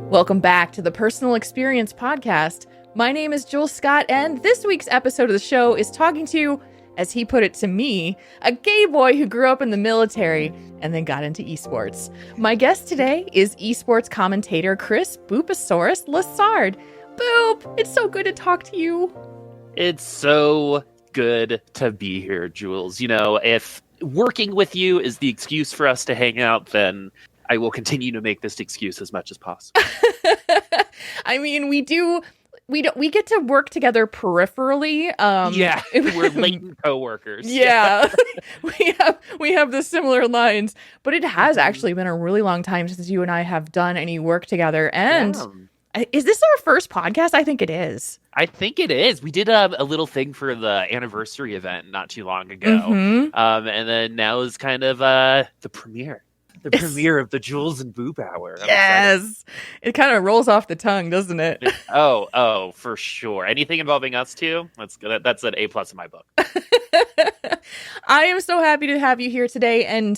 Welcome back to the Personal Experience Podcast. My name is Jules Scott, and this week's episode of the show is talking to, as he put it to me, a gay boy who grew up in the military and then got into esports. My guest today is esports commentator Chris Boopasaurus Lessard. Boop! It's so good to talk to you. It's so good to be here, Jules. You know, if working with you is the excuse for us to hang out, then I will continue to make this excuse as much as possible. I mean, we get to work together peripherally. Yeah, we're latent coworkers. Yeah, we have the similar lines, but it has actually been a really long time since you and I have done any work together. And is this our first podcast? I think it is. I think it is. We did a little thing for the anniversary event not too long ago. And then now is kind of the premiere. The premiere of the Jules and Boop Hour. Yes. It kind of rolls off the tongue, doesn't it? Oh, for sure. Anything involving us two, that's an A+ in my book. I am so happy to have you here today. And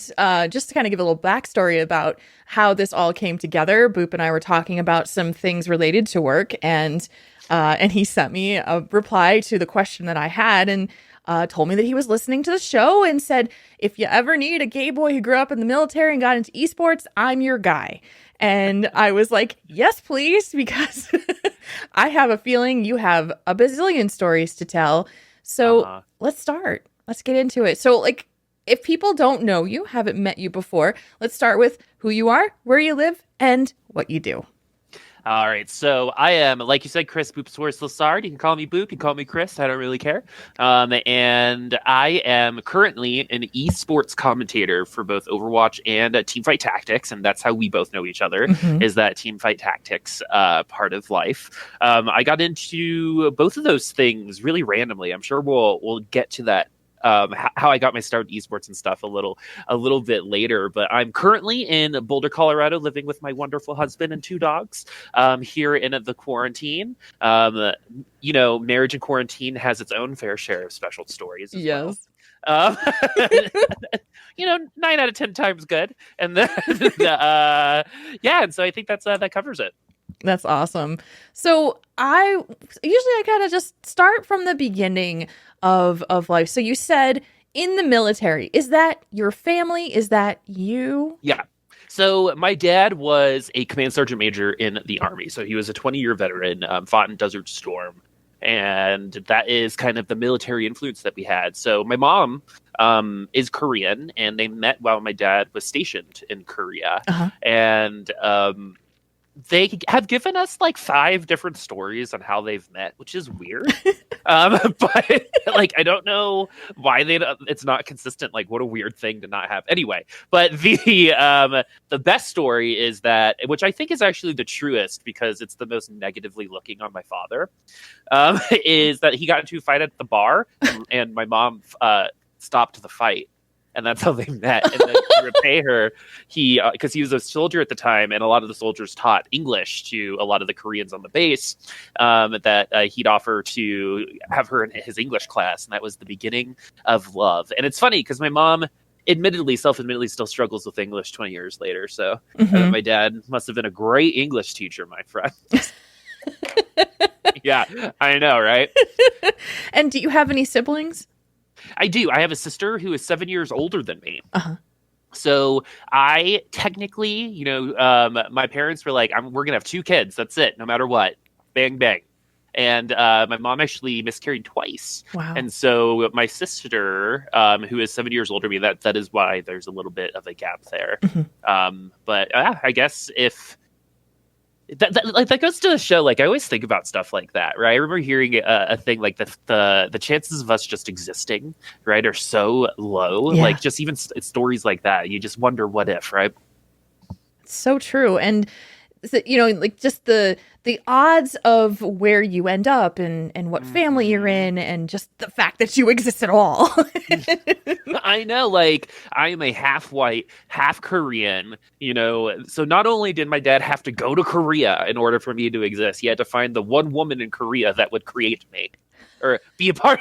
just to kind of give a little backstory about how this all came together, Boop and I were talking about some things related to work, and he sent me a reply to the question that I had, and told me that he was listening to the show and said, if you ever need a gay boy who grew up in the military and got into esports, I'm your guy. And I was like, yes, please, because I have a feeling you have a bazillion stories to tell. So let's start. Let's get into it. So, like, if people don't know you, haven't met you before, let's start with who you are, where you live, and what you do. All right, so I am, like you said, Chris Boopasaurus Lessard. You can call me Boop, you can call me Chris, I don't really care. And I am currently an esports commentator for both Overwatch and Teamfight Tactics, and that's how we both know each other, is that Teamfight Tactics part of life. I got into both of those things really randomly. I'm sure we'll get to that. How I got my start in esports and stuff a little bit later, but I'm currently in Boulder, Colorado, living with my wonderful husband and two dogs here in the quarantine. You know, marriage in quarantine has its own fair share of special stories as well. You know, 9 out of 10 times good. And then, and so I think that covers it. That's awesome. So I kind of just start from the beginning of life. So you said in the military. Is that your family? Is that you? Yeah. So my dad was a command sergeant major in the Army. So he was a 20-year veteran, fought in Desert Storm. And that is kind of the military influence that we had. So my mom is Korean, and they met while my dad was stationed in Korea. And they have given us like 5 different stories on how they've met, which is weird. But like, I don't know why it's not consistent. Like, what a weird thing to not have. Anyway, but the best story is that, which I think is actually the truest because it's the most negatively looking on my father, is that he got into a fight at the bar and my mom stopped the fight. And that's how they met. And then to repay her, because he was a soldier at the time, and a lot of the soldiers taught English to a lot of the Koreans on the base, that he'd offer to have her in his English class. And that was the beginning of love. And it's funny because my mom, self-admittedly, still struggles with English 20 years later. So my dad must have been a great English teacher, my friend. Yeah, I know, right? And do you have any siblings? I do. I have a sister who is 7 years older than me. So I technically, you know, my parents were like, we're going to have 2 kids. That's it. No matter what. Bang, bang. And my mom actually miscarried twice. Wow. And so my sister, who is 7 years older than me, that is why there's a little bit of a gap there. But I guess if... That goes to the show. Like, I always think about stuff like that, right? I remember hearing a thing like the chances of us just existing, right, are so low. Yeah. Like, just even stories like that, you just wonder what if, right? It's so true. And you know, like, just the odds of where you end up and what family you're in, and just the fact that you exist at all. I know, like, I am a half white, half Korean, you know, so not only did my dad have to go to Korea in order for me to exist, he had to find the one woman in Korea that would create me, or be a part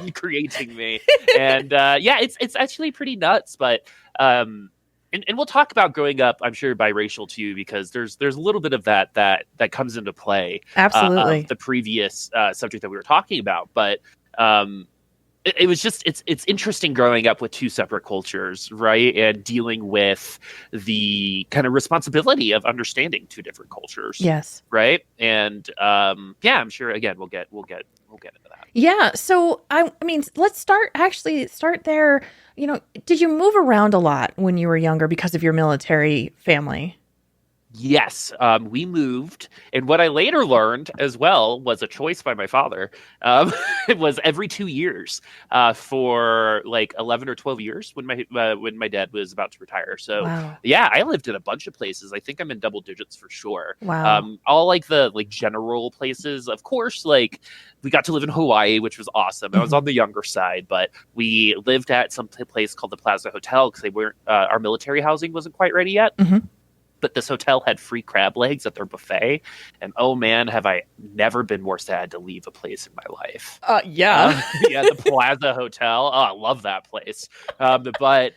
in creating me. And it's actually pretty nuts, but and we'll talk about growing up, I'm sure, biracial too, because there's a little bit of that comes into play. Absolutely. Of the previous subject that we were talking about. But it was just it's interesting growing up with two separate cultures, right? And dealing with the kind of responsibility of understanding two different cultures. Yes. Right. And I'm sure again we'll get into that. Yeah. So I mean, let's start there. Did you move around a lot when you were younger because of your military family? Yes, we moved, and what I later learned as well was a choice by my father. It was every 2 years for like 11 or 12 years when my dad was about to retire. So Wow. yeah, I lived in a bunch of places. I think I'm in double digits for sure. Wow. All like the general places, of course. Like we got to live in Hawaii, which was awesome. I was on the younger side, but we lived at some place called the Plaza Hotel because they weren't our military housing wasn't quite ready yet. Mm-hmm. But this hotel had free crab legs at their buffet. And oh man, have I never been more sad to leave a place in my life. Yeah. The Plaza Hotel. Oh, I love that place. But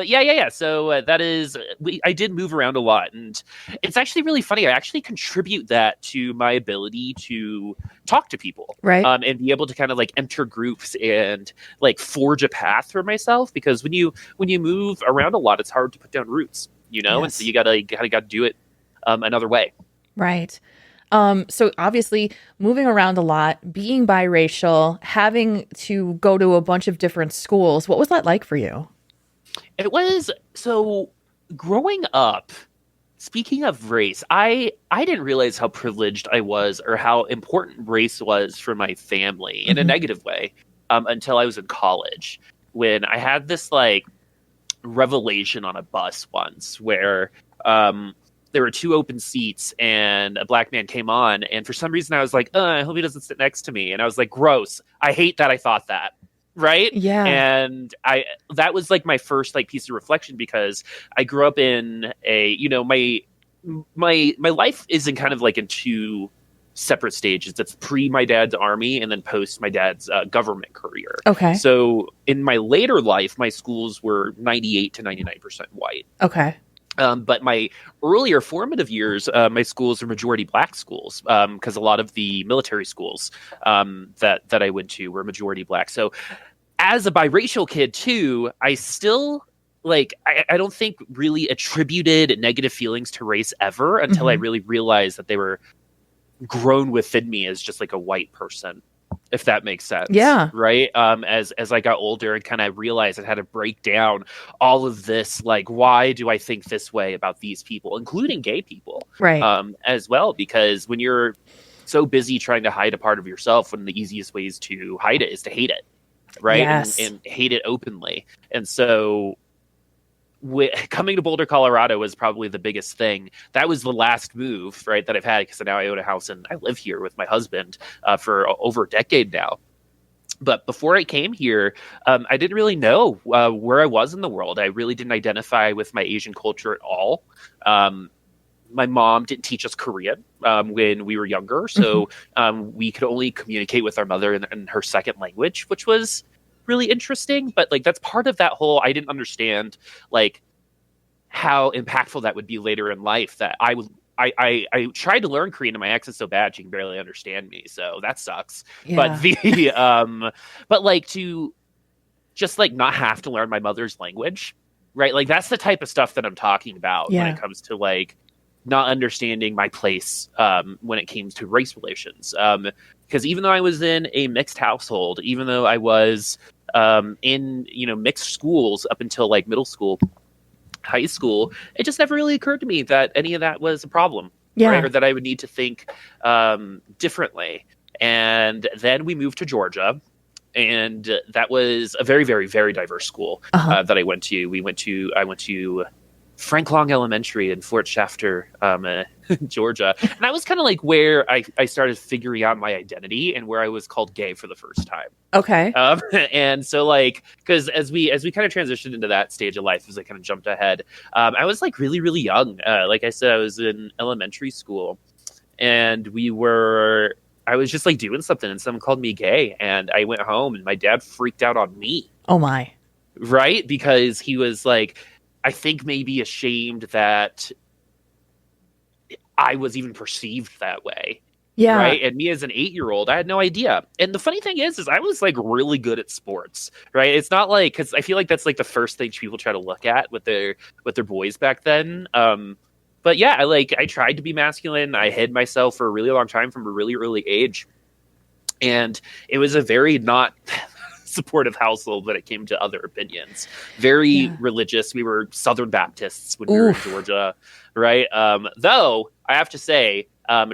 yeah. So that is, I did move around a lot. And it's actually really funny. I actually contribute that to my ability to talk to people. Right. And be able to kind of like enter groups and like forge a path for myself. Because when you move around a lot, it's hard to put down roots. Yes. And so you gotta do it another way. Right. So obviously moving around a lot, being biracial, having to go to a bunch of different schools. What was that like for you? It was so growing up. Speaking of race, I didn't realize how privileged I was or how important race was for my family in a negative way until I was in college, when I had this like revelation on a bus once where there were two open seats and a black man came on, and for some reason I was like, I hope he doesn't sit next to me. And I was like, gross, I hate that I thought that. Right. Yeah. And that was like my first like piece of reflection, because I grew up in a, my life is in kind of like in two separate stages. It's pre my dad's army and then post my dad's government career. Okay. So in my later life, my schools were 98 to 99% white. Okay. But my earlier formative years, my schools were majority black schools, because a lot of the military schools that I went to were majority black. So as a biracial kid too, I still I don't think really attributed negative feelings to race ever until I really realized that they were grown within me as just like a white person, if that makes sense. Yeah. Right. As I got older and kind of realized I had to break down all of this, like, why do I think this way about these people, including gay people, right? As well, because when you're so busy trying to hide a part of yourself, one of the easiest ways to hide it is to hate it, right? Yes. And hate it openly. And so coming to Boulder, Colorado was probably the biggest thing. That was the last move, right, that I've had, because now I own a house and I live here with my husband for over a decade now. But before I came here, I didn't really know where I was in the world. I really didn't identify with my Asian culture at all. My mom didn't teach us Korean when we were younger, so we could only communicate with our mother in her second language, which was really interesting. But like, that's part of that whole, I didn't understand like how impactful that would be later in life, that I tried to learn Korean and my accent's so bad she can barely understand me, so that sucks. Yeah. But the but like to just like not have to learn my mother's language, right? Like that's the type of stuff that I'm talking about when it comes to like not understanding my place when it came to race relations. Because even though I was in a mixed household, even though I was in mixed schools up until like middle school, high school, it just never really occurred to me that any of that was a problem, right? Or that I would need to think differently. And then we moved to Georgia, and that was a very, very, very diverse school that I went to. I went to Frank Long Elementary in Fort Shafter, Georgia. And that was kind of like where I started figuring out my identity and where I was called gay for the first time. Okay. And so like, because as we kind of transitioned into that stage of life, as I kind of jumped ahead, I was like really, really young. Like I said, I was in elementary school, and I was just like doing something, and someone called me gay, and I went home and my dad freaked out on me. Oh my. Right? Because he was like, I think maybe ashamed that I was even perceived that way. Yeah. Right. And me as an 8-year-old, I had no idea. And the funny thing is I was like really good at sports. Right. It's not like, because I feel like that's like the first thing people try to look at with their boys back then. But yeah, I tried to be masculine. I hid myself for a really long time from a really early age. And it was a very not supportive household when it came to other opinions. Very religious. We were Southern Baptists when we were in Georgia, right? Though I have to say,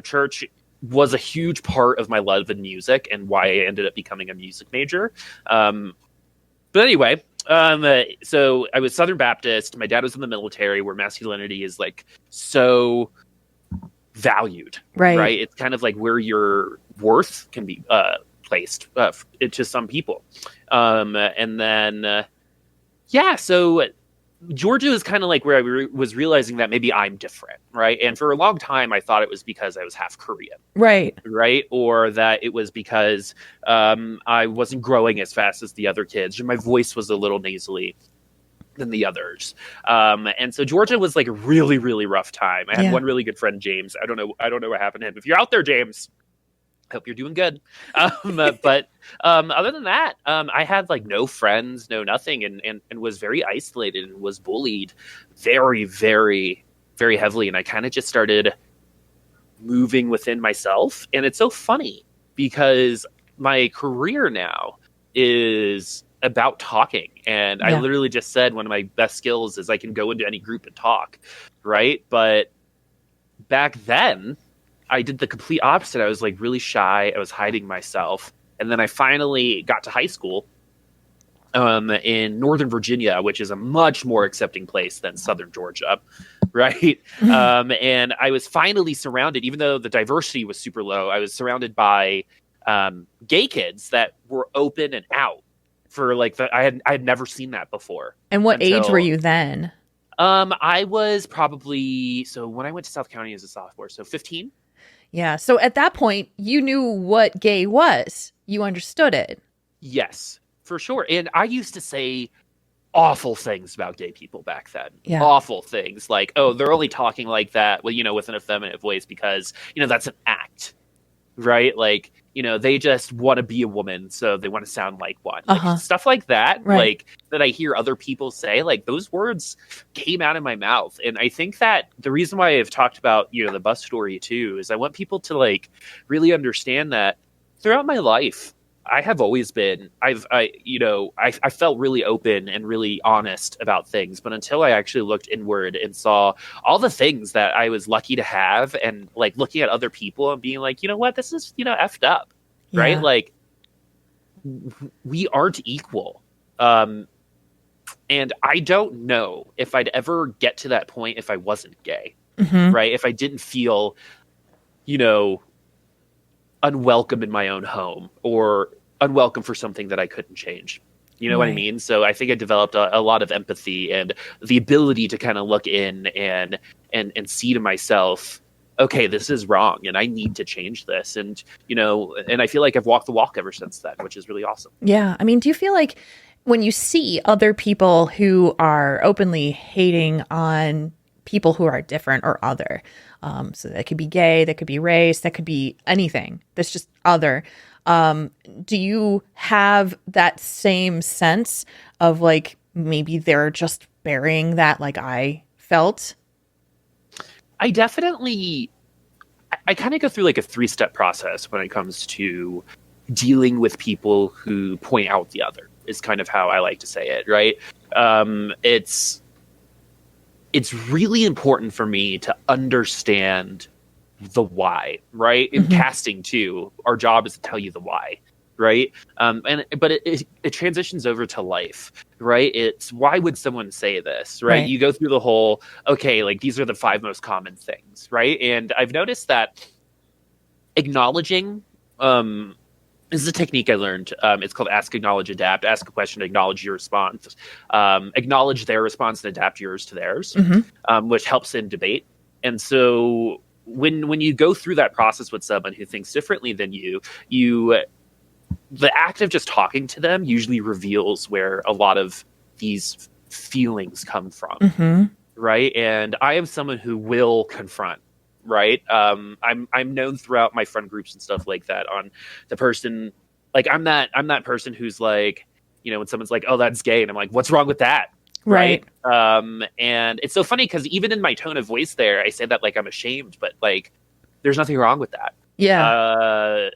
church was a huge part of my love in music and why I ended up becoming a music major. But anyway, so I was Southern Baptist. My dad was in the military, where masculinity is like so valued, right? It's kind of like where your worth can be placed to some people. And then, so Georgia is kind of like where I was realizing that maybe I'm different, right? And for a long time, I thought it was because I was half Korean, right? Or that it was because I wasn't growing as fast as the other kids, or my voice was a little nasally than the others. And so Georgia was like a really, really rough time. I had one really good friend, James. I don't know what happened to him. If you're out there, James, hope you're doing good. But other than that, I had like no friends, no nothing, and was very isolated and was bullied very, very, very heavily. And I kind of just started moving within myself. And it's so funny because my career now is about talking. And I literally just said one of my best skills is I can go into any group and talk, right? But back then, I did the complete opposite. I was like really shy. I was hiding myself. And then I finally got to high school in Northern Virginia, which is a much more accepting place than Southern Georgia, right? And I was finally surrounded, even though the diversity was super low, I was surrounded by gay kids that were open and out for like I had never seen that before. And what age were you then? I was probably, so when I went to South County as a sophomore, so 15. Yeah. So at that point, you knew what gay was. You understood it. Yes, for sure. And I used to say awful things about gay people back then. Yeah. Awful things like, oh, they're only talking like that, well, with an effeminate voice because, that's an act, right? Like, they just want to be a woman, so they want to sound like one. Like, stuff like that, like that I hear other people say, like those words came out of my mouth. And I think that the reason why I've talked about, the bus story too, is I want people to like really understand that throughout my life, I have always been, I felt really open and really honest about things. But until I actually looked inward and saw all the things that I was lucky to have and like looking at other people and being like, you know what, this is, effed up, right? Like we aren't equal. And I don't know if I'd ever get to that point if I wasn't gay, right? If I didn't feel, unwelcome in my own home or unwelcome for something that I couldn't change. You know what I mean? So I think I developed a lot of empathy and the ability to kind of look in and see to myself, okay, this is wrong and I need to change this. And, and I feel like I've walked the walk ever since then, which is really awesome. Yeah. I mean, do you feel like when you see other people who are openly hating on people who are different or other, so that could be gay, that could be race, that could be anything that's just other. Do you have that same sense of like, maybe they're just burying that like I felt? I definitely, I kind of go through like a 3-step process when it comes to dealing with people who point out the other is kind of how I like to say it. Right. It's really important for me to understand the why, right? In casting too, our job is to tell you the why, right? But it transitions over to life, right? It's why would someone say this, right? You go through the whole, okay, like these are the 5 most common things, right? And I've noticed that acknowledging, this is a technique I learned. It's called ask, acknowledge, adapt. Ask a question, acknowledge your response. Acknowledge their response and adapt yours to theirs, which helps in debate. And so when you go through that process with someone who thinks differently than you, the act of just talking to them usually reveals where a lot of these feelings come from, Mm-hmm. right? And I am someone who will confront, right? I'm known throughout my friend groups and stuff like that on the person, like I'm that person who's like, when someone's like, oh, that's gay, and I'm like, what's wrong with that? Right. And it's so funny because even in my tone of voice there, I say that like I'm ashamed, but like there's nothing wrong with that. Yeah.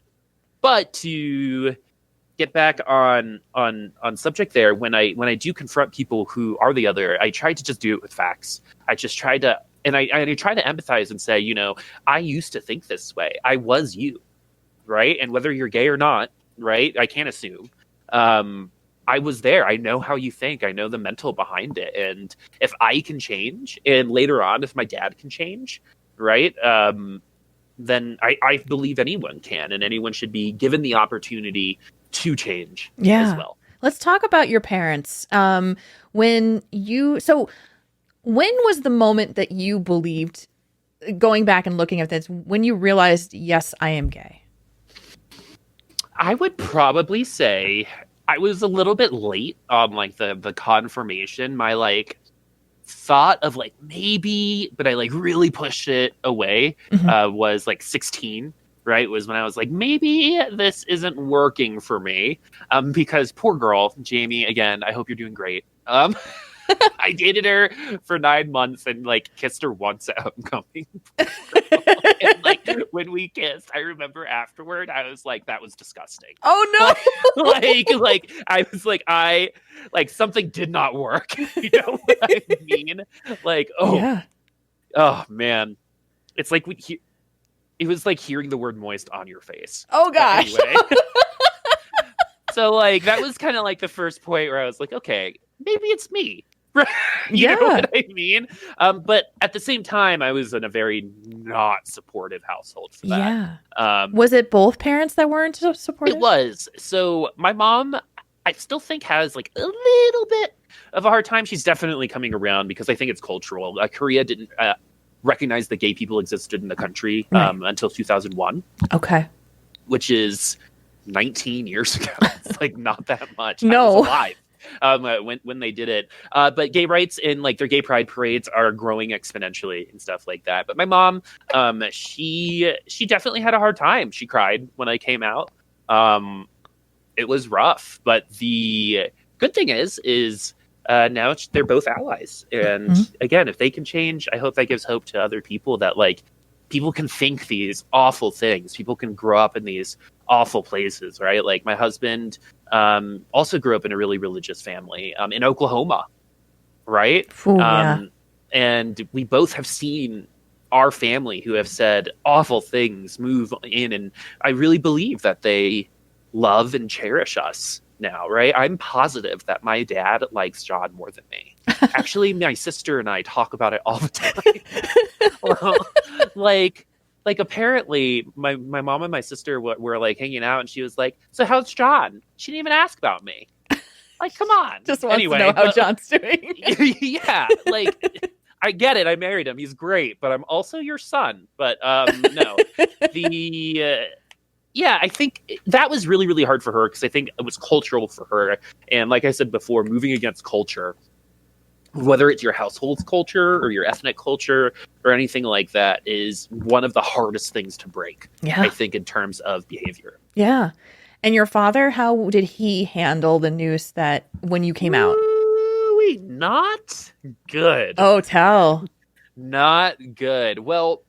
But to get back on subject there, when I do confront people who are the other, I try to just do it with facts. I just try to, and I try to empathize and say, I used to think this way. I was you, right? And whether you're gay or not, right? I can't assume. I was there. I know how you think. I know the mental behind it. And if I can change, and later on, if my dad can change, right? Then I believe anyone can, and anyone should be given the opportunity to change as well. Let's talk about your parents. When was the moment that you believed, going back and looking at this, when you realized, yes, I am gay? I would probably say I was a little bit late on like the confirmation. My like thought of like maybe, but I like really pushed it away, was like 16, right? Was when I was like, maybe this isn't working for me. Because poor girl, Jamie, again, I hope you're doing great. I dated her for 9 months and like kissed her once at homecoming. And like when we kissed, I remember afterward, I was like, that was disgusting. Oh no. like I was like something did not work. You know what I mean? Like, oh man. It's like it was like hearing the word moist on your face. Oh gosh. Anyway. So like that was kind of like the first point where I was like, okay, maybe it's me. You know what I mean? But at the same time, I was in a very not supportive household for that. Yeah. Was it both parents that weren't so supportive? It was. So my mom, I still think, has like a little bit of a hard time. She's definitely coming around because I think it's cultural. Korea didn't recognize that gay people existed in the country until 2001. Okay. Which is 19 years ago. It's like not that much. No. I was alive when they did it. But gay rights and like their gay pride parades are growing exponentially and stuff like that. But my mom, she definitely had a hard time. She cried when I came out. It was rough, but the good thing is now they're both allies. And again, if they can change, I hope that gives hope to other people that like people can think these awful things. People can grow up in these awful places, right? Like my husband also grew up in a really religious family in Oklahoma, right? Ooh, and we both have seen our family who have said awful things move in, and I really believe that they love and cherish us now, right? I'm positive that my dad likes John more than me. Actually, my sister and I talk about it all the time. Like apparently my mom and my sister were like hanging out, and she was like, so how's John? She didn't even ask about me. Like, come on. Just wants to know how John's doing. Yeah, like I get it. I married him. He's great, but I'm also your son. But no, I think that was really, really hard for her because I think it was cultural for her. And like I said before, moving against culture, whether it's your household's culture or your ethnic culture or anything like that, is one of the hardest things to break, I think, in terms of behavior. Yeah. And your father, how did he handle the news that when you came out? Not good. Oh, tell. Not good. Well,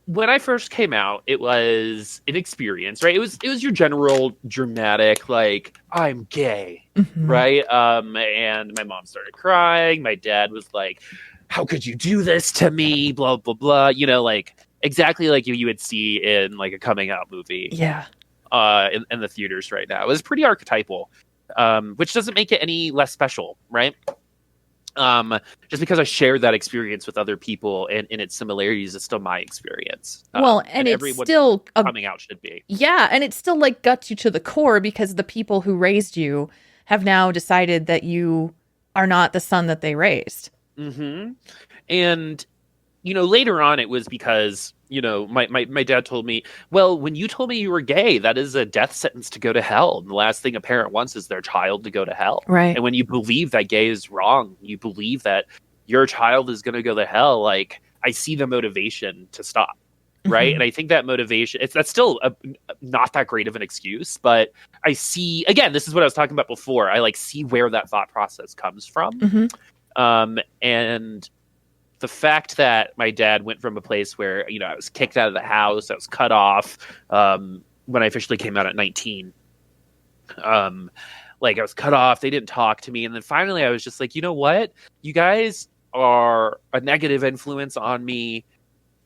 when I first came out, it was an experience, right? It was your general dramatic, like, I'm gay, right? And my mom started crying. My dad was like, how could you do this to me? Blah, blah, blah. You know, like exactly like you would see in like a coming out movie. Yeah. In the theaters right now. It was pretty archetypal, which doesn't make it any less special, right? Just because I shared that experience with other people and in its similarities, it's still my experience. And it's still coming out should be. Yeah, and it's still like guts you to the core because the people who raised you have now decided that you are not the son that they raised. And later on it was because, my dad told me, well, when you told me you were gay, that is a death sentence to go to hell. And the last thing a parent wants is their child to go to hell. Right. And when you believe that gay is wrong, you believe that your child is going to go to hell, like, I see the motivation to stop. Right. Mm-hmm. And I think that motivation, that's still not that great of an excuse, but I see, again, this is what I was talking about before. I like see where that thought process comes from. Mm-hmm. And the fact that my dad went from a place where, I was kicked out of the house, I was cut off when I officially came out at 19. Like I was cut off. They didn't talk to me. And then finally I was just like, you know what? You guys are a negative influence on me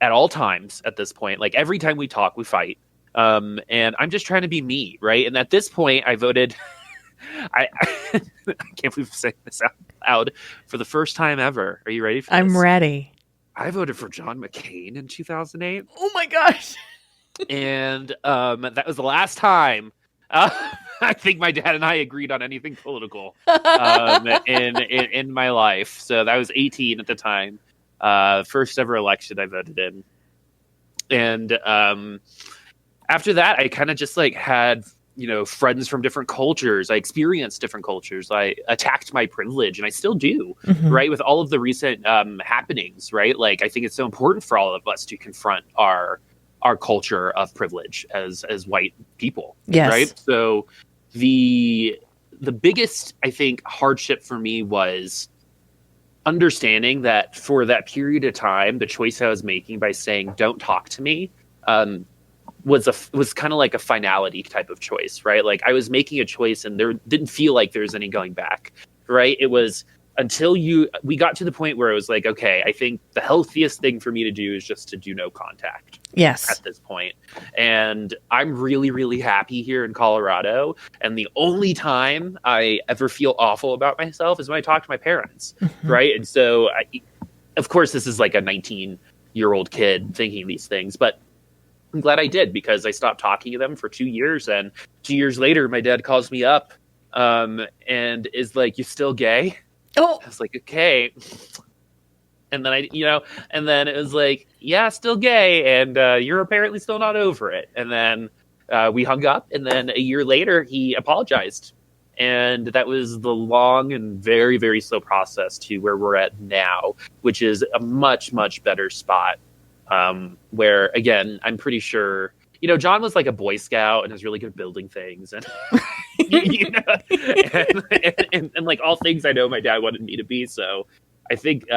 at all times at this point. Like every time we talk, we fight. And I'm just trying to be me, right? And at this point, I voted. I can't believe I'm saying this out loud for the first time ever. Are you ready for this? I'm ready. I voted for John McCain in 2008. Oh my gosh. And that was the last time I think my dad and I agreed on anything political in my life. So that was 18 at the time. First ever election I voted in. And after that, I kind of just like had, friends from different cultures. I experienced different cultures. I attacked my privilege, and I still do, Mm-hmm. right? With all of the recent happenings, right? Like, I think it's so important for all of us to confront our culture of privilege as white people, Yes. right? So the biggest, I think, hardship for me was understanding that for that period of time, the choice I was making by saying, don't talk to me, was kind of like a finality type of choice, right? Like I was making a choice and there didn't feel like there was any going back, right? It was until we got to the point where it was like, okay, I think the healthiest thing for me to do is just to do no contact. Yes. At this point. And I'm really, really happy here in Colorado. And the only time I ever feel awful about myself is when I talk to my parents, Mm-hmm. right? And so, of course, this is like a 19-year-old kid thinking these things, but I'm glad I did because I stopped talking to them for 2 years. And 2 years later, my dad calls me up and is like, "You still gay?" Oh. I was like, "Okay." And then and then it was like, "Yeah, still gay. And you're apparently still not over it." And then we hung up. And then a year later, he apologized. And that was the long and very, very slow process to where we're at now, which is a much, much better spot. Where, again, I'm pretty sure, John was like a Boy Scout and was really good at building things. And, and like all things I know my dad wanted me to be. So I think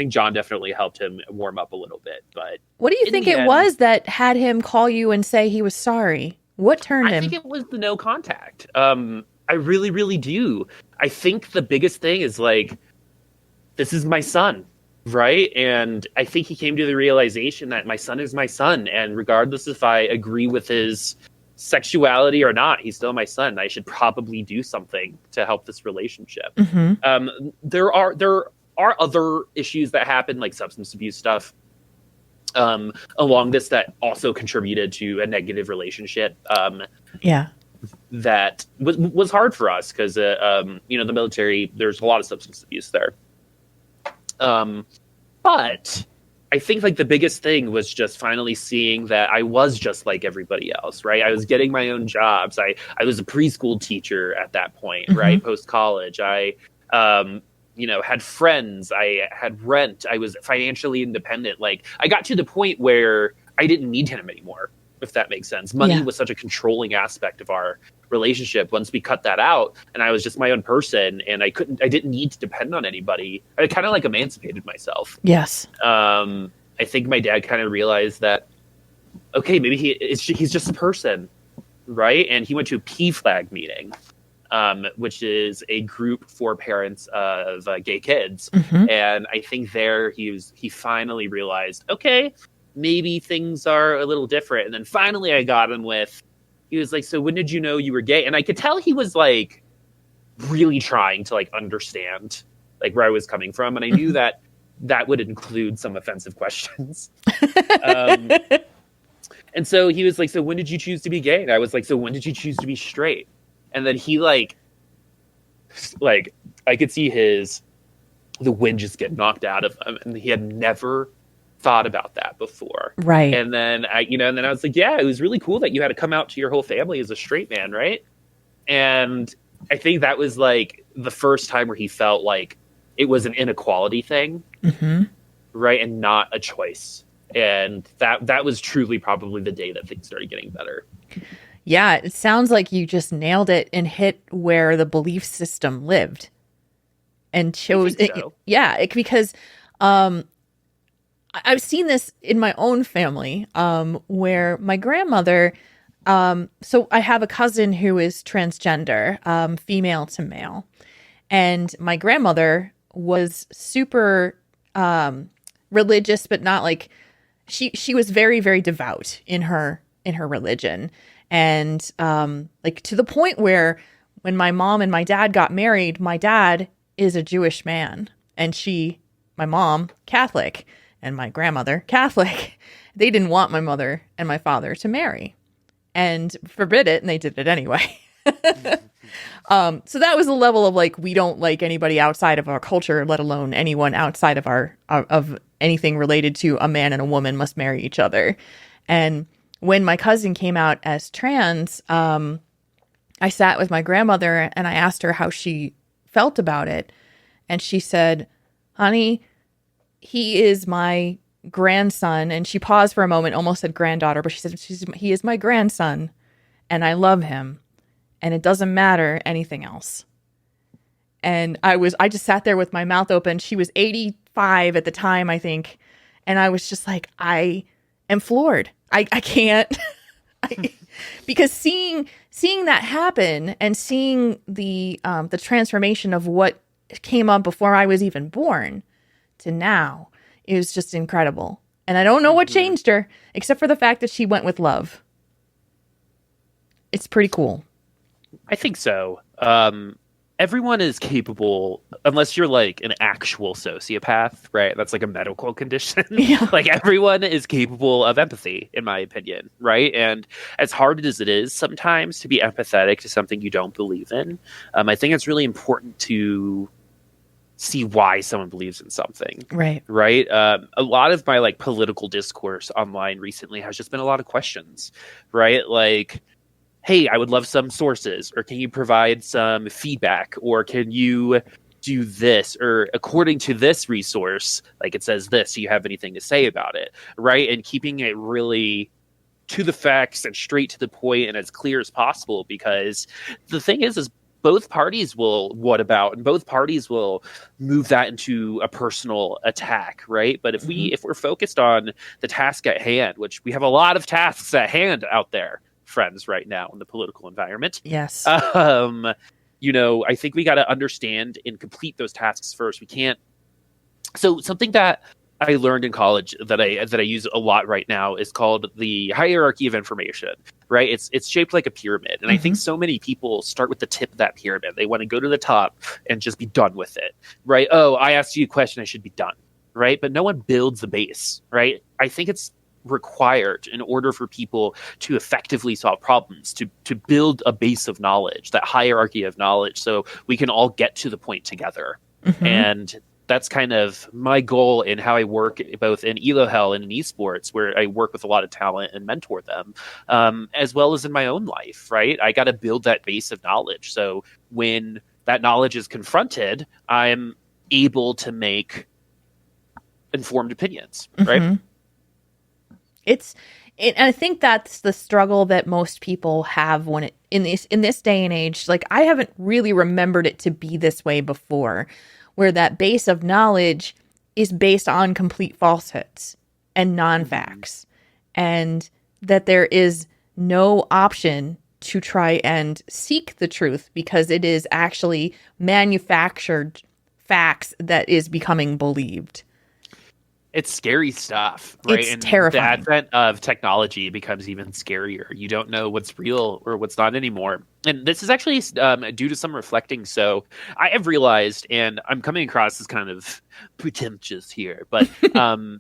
John definitely helped him warm up a little bit. But what do you think it was that had him call you and say he was sorry? What turned him? I think it was the no contact. I really, really do. I think the biggest thing is like, this is my son, right? And I think he came to the realization that my son is my son. And regardless if I agree with his sexuality or not, he's still my son. I should probably do something to help this relationship. Mm-hmm. There are other issues that happen, like substance abuse stuff, along this that also contributed to a negative relationship. That was hard for us because, the military, there's a lot of substance abuse there. But I think like the biggest thing was just finally seeing that I was just like everybody else, right? I was getting my own jobs. I was a preschool teacher at that point, Mm-hmm. right? Post-college. I, had friends. I had rent. I was financially independent. Like I got to the point where I didn't need him anymore, if that makes sense. Money was such a controlling aspect of our relationship. Once we cut that out and I was just my own person and I didn't need to depend on anybody, I kind of like emancipated myself. Yes. I think my dad kind of realized that, okay, maybe he's just a person, right? And he went to a PFLAG meeting, which is a group for parents of gay kids. Mm-hmm. And I think there he finally realized, okay, maybe things are a little different. And then finally I got him he was like, "So when did you know you were gay?" And I could tell he was like really trying to like understand like where I was coming from. And I knew that would include some offensive questions. And so he was like, "So when did you choose to be gay?" And I was like, "So when did you choose to be straight?" And then he like I could see the wind just get knocked out of him. And he had never thought about that before. Right. And then I was like, yeah, it was really cool that you had to come out to your whole family as a straight man, right? And I think that was like the first time where he felt like it was an inequality thing, right, and not a choice. And that was truly probably the day that things started getting better. Yeah, it sounds like you just nailed it and hit where the belief system lived, and chose it. So. Yeah, because I've seen this in my own family, where my grandmother. So I have a cousin who is transgender, female to male, and my grandmother was super religious, but not like she was very, very devout in her religion. And like to the point where when my mom and my dad got married, my dad is a Jewish man and my mom, Catholic, and my grandmother, Catholic. They didn't want my mother and my father to marry and forbid it, and they did it anyway. So that was a level of like, we don't like anybody outside of our culture, let alone anyone outside of of anything related to a man and a woman must marry each other. And when my cousin came out as trans, I sat with my grandmother and I asked her how she felt about it. And she said, honey, he is my grandson. And she paused for a moment, almost said granddaughter, but she said, he is my grandson and I love him. And it doesn't matter anything else. And I just sat there with my mouth open. She was 85 at the time, I think. And I was just like, I am floored. I can't, because seeing that happen and seeing the transformation of what came up before I was even born to now, it was just incredible. And I don't know what changed her, except for the fact that she went with love. It's pretty cool. I think so. Everyone is capable, unless you're like an actual sociopath, right? That's like a medical condition. Yeah. Like everyone is capable of empathy, in my opinion, right? And as hard as it is sometimes to be empathetic to something you don't believe in, I think it's really important to see why someone believes in something. Right. Right. A lot of my like political discourse online recently has just been a lot of questions, right? Like, hey, I would love some sources, or can you provide some feedback, or can you do this, or according to this resource, like it says this, do you have anything to say about it, right? And keeping it really to the facts and straight to the point and as clear as possible, because the thing is both parties will and both parties will move that into a personal attack, right? But if we're focused on the task at hand, which we have a lot of tasks at hand out there, friends, right now in the political environment. Yes. I think we got to understand and complete those tasks first. We can't. So something that I learned in college that I use a lot right now is called the hierarchy of information, right? It's shaped like a pyramid. And I think so many people start with the tip of that pyramid. They want to go to the top and just be done with it, right? Oh, I asked you a question, I should be done, right? But no one builds the base, right? I think it's required in order for people to effectively solve problems, to build a base of knowledge, that hierarchy of knowledge, so we can all get to the point together. And that's kind of my goal in how I work, both in EloHel and in esports, where I work with a lot of talent and mentor them, as well as in my own life, right? I got to build that base of knowledge, so when that knowledge is confronted, I'm able to make informed opinions, right? And I think that's the struggle that most people have in this day and age. Like, I haven't really remembered it to be this way before, where that base of knowledge is based on complete falsehoods and non-facts, and that there is no option to try and seek the truth because it is actually manufactured facts that is becoming believed. It's scary stuff, right? It's and terrifying. The advent of technology becomes even scarier. You don't know what's real or what's not anymore. And this is actually due to some reflecting. So I have realized, and I'm coming across as kind of pretentious here, but I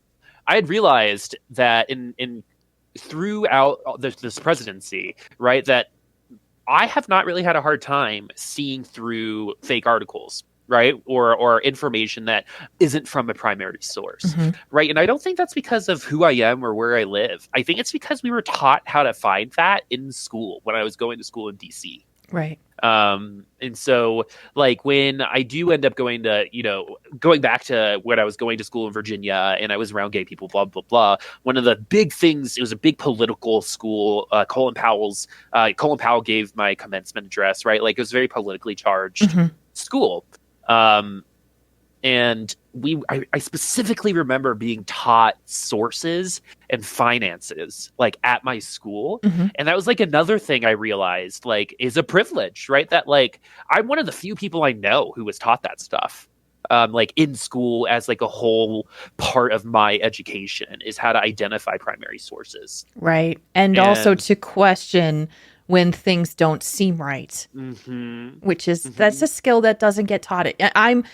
had realized that in throughout this presidency, right, that I have not really had a hard time seeing through fake articles. right? Or information that isn't from a primary source, right? And I don't think that's because of who I am or where I live. I think it's because we were taught how to find that in school when I was going to school in DC. Right. And so like when I do end up going to, going back to when I was going to school in Virginia and I was around gay people, blah, blah, blah. One of the big things, it was a big political school. Colin Powell gave my commencement address, right? Like it was a very politically charged school. And I specifically remember being taught sources and finances like at my school. And that was like another thing I realized like is a privilege, right? That like I'm one of the few people I know who was taught that stuff. Like in school as like a whole part of my education is how to identify primary sources. Right. And also to question when things don't seem right, which is that's a skill that doesn't get taught. I'm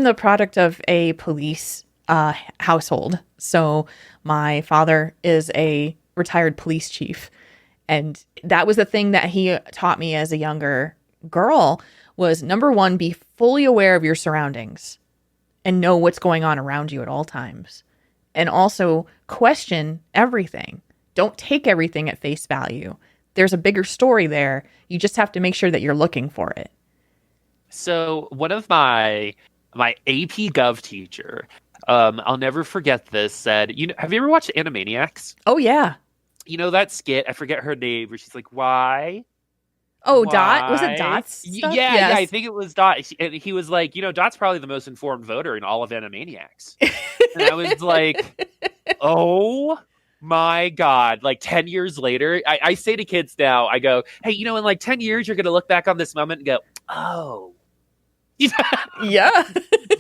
the product of a police household. So my father is a retired police chief. And that was the thing that he taught me as a younger girl was, number one, be fully aware of your surroundings and know what's going on around you at all times. And also question everything. Don't take everything at face value. There's a bigger story there. You just have to make sure that you're looking for it. So one of my AP Gov teacher, I'll never forget this, said, have you ever watched Animaniacs? Oh, yeah. You know that skit? I forget her name, where she's like, why? Oh, why? Dot? Was it Dot's stuff? Yeah, yes. Yeah, I think it was Dot. And he was like, Dot's probably the most informed voter in all of Animaniacs. And I was like, oh my God. Like 10 years later, I say to kids now, I go, hey, in like 10 years, you're going to look back on this moment and go, oh. Yeah.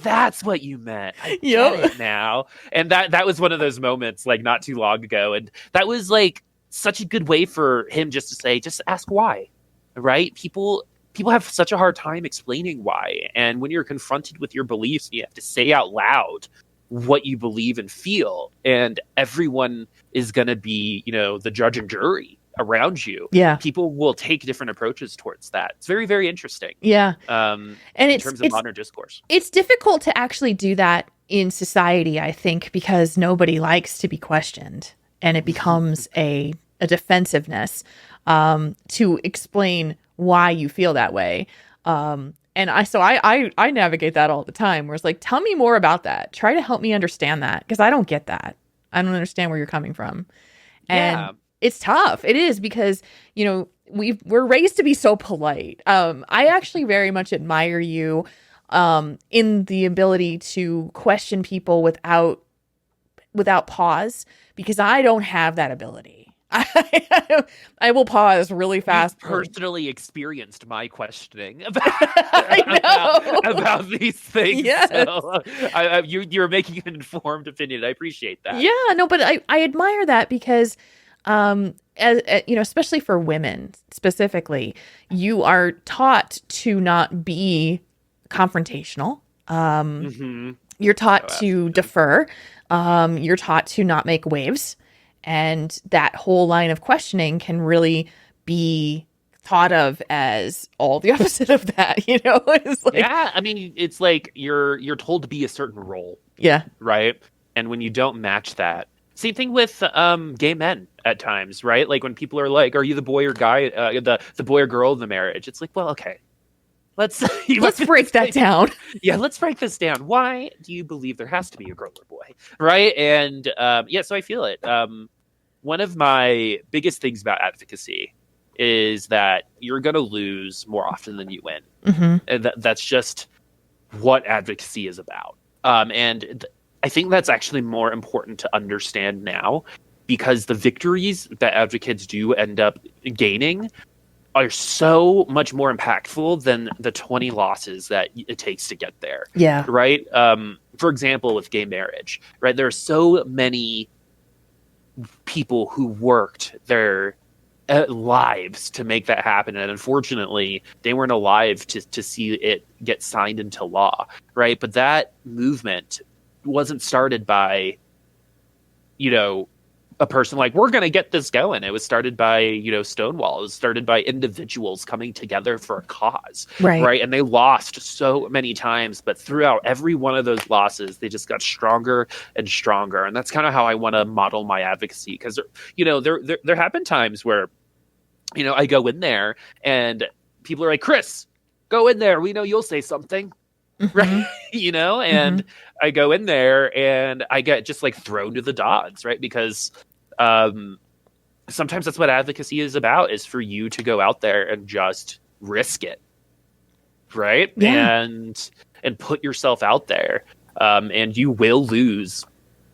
That's what you meant. I get it now. And that was one of those moments like not too long ago. And that was like such a good way for him just to say, just ask why. Right? People have such a hard time explaining why. And when you're confronted with your beliefs, you have to say out loud what you believe and feel. And everyone is going to be, the judge and jury around you. Yeah. People will take different approaches towards that. It's very, very interesting. Yeah. And in terms of modern discourse. It's difficult to actually do that in society, I think, because nobody likes to be questioned. And it becomes a defensiveness to explain why you feel that way. And I navigate that all the time where it's like, tell me more about that. Try to help me understand that because I don't get that. I don't understand where you're coming from. And it's tough. It is because, we're raised to be so polite. I actually very much admire you in the ability to question people without pause because I don't have that ability. I will pause really fast. You've personally experienced my questioning about these things. Yes. So, you're making an informed opinion. I appreciate that. Yeah, no, but I admire that because, especially for women specifically, you are taught to not be confrontational. You're taught to defer. You're taught to not make waves. And that whole line of questioning can really be thought of as all the opposite of that, It's like, yeah, I mean, it's like you're told to be a certain role. Yeah. Right? And when you don't match that, same thing with gay men at times, right? Like when people are like, are you the boy or guy, the boy or girl in the marriage? It's like, well, okay. Let's break that down. Yeah, let's break this down. Why do you believe there has to be a girl or boy? Right? And so I feel it. One of my biggest things about advocacy is that you're going to lose more often than you win. And that's just what advocacy is about. I think that's actually more important to understand now because the victories that advocates do end up gaining are so much more impactful than the 20 losses that it takes to get there. Yeah. Right? For example, with gay marriage, right? There are so many people who worked their lives to make that happen. And unfortunately, they weren't alive to see it get signed into law. Right? But that movement wasn't started by, a person like, we're going to get this going. It was started by, Stonewall. It was started by individuals coming together for a cause, right? And they lost so many times, but throughout every one of those losses, they just got stronger and stronger. And that's kind of how I want to model my advocacy, because, there have been times where, I go in there and people are like, Chris, go in there. We know you'll say something. Right. And I go in there and I get just like thrown to the dogs, right? Because sometimes that's what advocacy is about, is for you to go out there and just risk it. Right. Yeah. And put yourself out there. And you will lose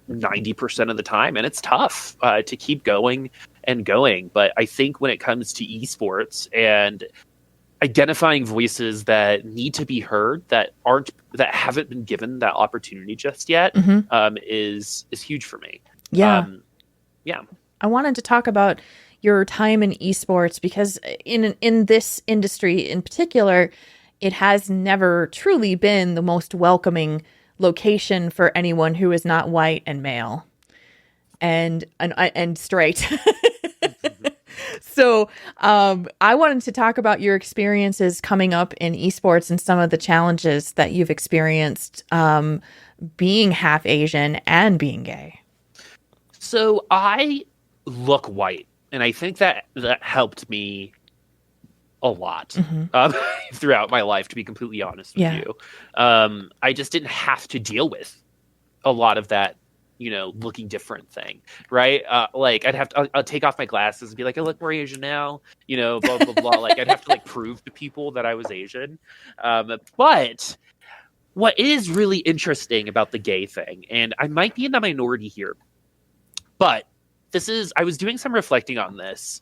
90% of the time. And it's tough to keep going and going. But I think when it comes to esports and identifying voices that need to be heard, that haven't been given that opportunity just yet, is huge for me. Yeah. Yeah. I wanted to talk about your time in esports, because in this industry in particular, it has never truly been the most welcoming location for anyone who is not white and male and straight. So I wanted to talk about your experiences coming up in esports and some of the challenges that you've experienced being half Asian and being gay. So I look white, and I think that helped me a lot throughout my life, to be completely honest with you. I just didn't have to deal with a lot of that, looking different thing, right? Like I'll take off my glasses and be like, I look more Asian now, blah, blah, blah. Like I'd have to like prove to people that I was Asian. But what is really interesting about the gay thing, and I might be in the minority here, but I was doing some reflecting on this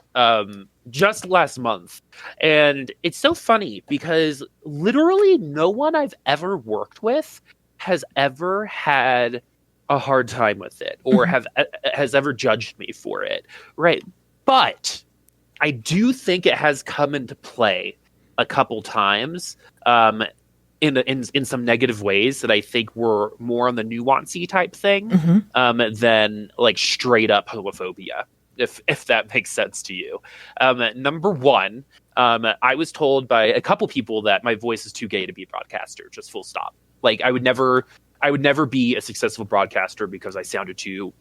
just last month. And it's so funny because literally no one I've ever worked with has ever had a hard time with it or has ever judged me for it. Right. But I do think it has come into play a couple times in some negative ways that I think were more on the nuancy type thing than like straight up homophobia, if that makes sense to you. Number one, I was told by a couple people that my voice is too gay to be a broadcaster, just full stop. Like I would never be a successful broadcaster because I sounded too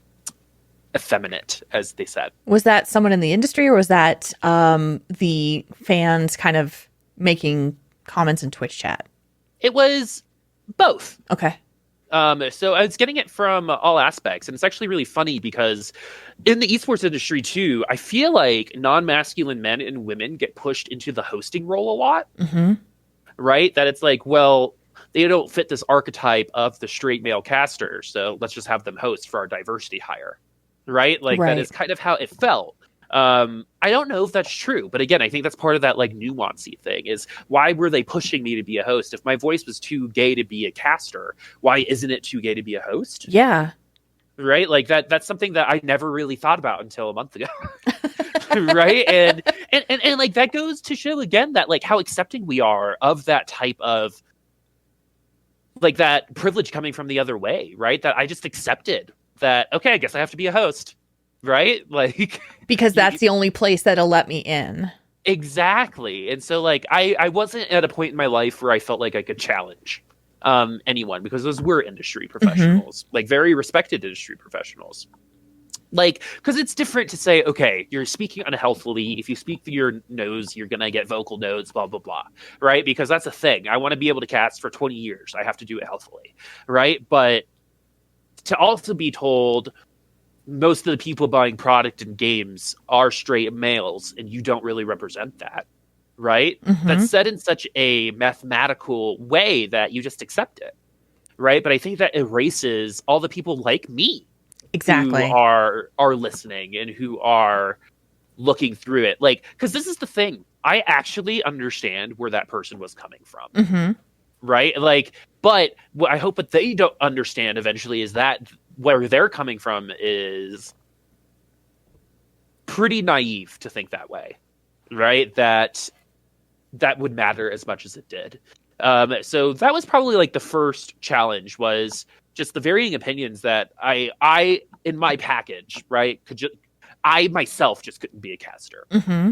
effeminate, as they said. Was that someone in the industry, or was that the fans kind of making comments in Twitch chat? It was both. Okay. So I was getting it from all aspects, and it's actually really funny because in the esports industry too, I feel like non-masculine men and women get pushed into the hosting role a lot, right? That it's like, well, they don't fit this archetype of the straight male caster, so let's just have them host for our diversity hire, right? Like that is kind of how it felt. I don't know if that's true, but again, I think that's part of that like nuancy thing is why were they pushing me to be a host? If my voice was too gay to be a caster, why isn't it too gay to be a host? Yeah. Right. Like that's something that I never really thought about until a month ago. Right. And like, that goes to show again that like how accepting we are of that type of like that privilege coming from the other way. Right. That I just accepted that. Okay, I guess I have to be a host. Right? Like because that's the only place that'll let me in. Exactly. And so like I wasn't at a point in my life where I felt like I could challenge anyone, because those were industry professionals, like very respected industry professionals. Like, because it's different to say, okay, you're speaking unhealthily. If you speak through your nose, you're going to get vocal nodes, blah, blah, blah. Right? Because that's a thing. I want to be able to cast for 20 years. I have to do it healthily. Right? But to also be told most of the people buying product and games are straight males, and you don't really represent that, right? That's said in such a mathematical way that you just accept it, right? But I think that erases all the people like me, exactly, who are listening and who are looking through it. Like, because this is the thing, I actually understand where that person was coming from, right? Like, but what I hope that they don't understand eventually is that where they're coming from is pretty naive to think that way, right? That would matter as much as it did. So that was probably like the first challenge, was just the varying opinions that I in my package, right? I myself just couldn't be a caster. Mm-hmm.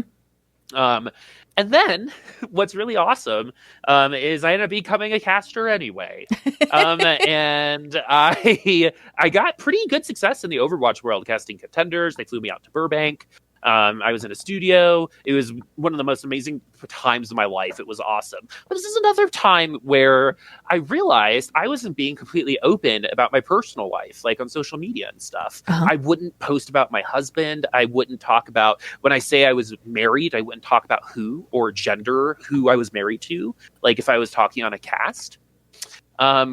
And then what's really awesome is I ended up becoming a caster anyway. And I got pretty good success in the Overwatch world casting contenders. They flew me out to Burbank. I was in a studio. It was one of the most amazing times of my life. It was awesome. But this is another time where I realized I wasn't being completely open about my personal life, like on social media and stuff. Uh-huh. I wouldn't post about my husband. I wouldn't talk about, when I say I was married, I wouldn't talk about who or gender, who I was married to, like if I was talking on a cast.